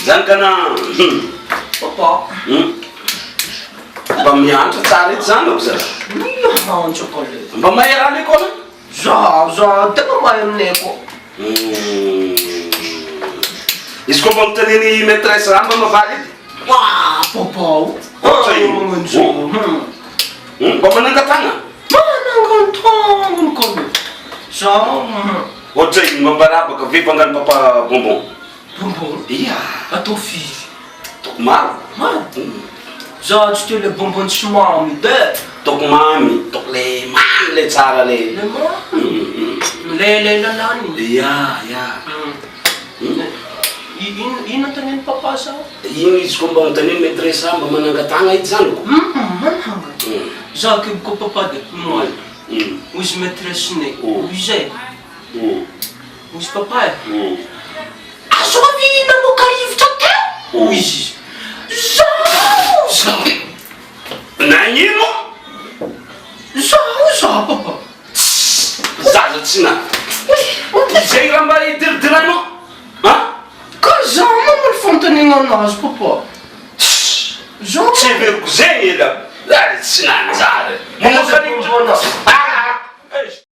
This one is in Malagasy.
Zankana Papa. Mba miantso tsara ety zany ako zara. Miantsoko le. Mba mahay raha lekôla? Za tena mahay aminay koa. Izy koa mba mitaniny maîtresse raha mba mavaly edy? Papa. Ohatra ino? Mba manangatana? Manangatangany ka le. Za. Ohatra ino mba barabaka ve mpangano papa bonbon? Bonbon? Ia. Atao firy. Toko maro? Maro. Za tsy teo le bonbon tsy mamy de. Toko mamy, toko le mamy le tsara le. Le mamy. Le lalany. Ia. Ino taniny papa sa? Ino izy koa mba mitaniny maîtresse mba manangatana ety zany ko? Mananga. Za keby ko papa de moaly. Ozy maîtresse ne. Izay. Ozy papa e. Azo avy nanokarivotra teo? Izy. Zaho! Nagnino? Zaho papa. Zaza tsy na. Izay raha mba idiridiranao? Ka zaho mamoly fantanina anazy papa. Zaho Tsy veriko zay ela. Tsy nanjary. Mamoka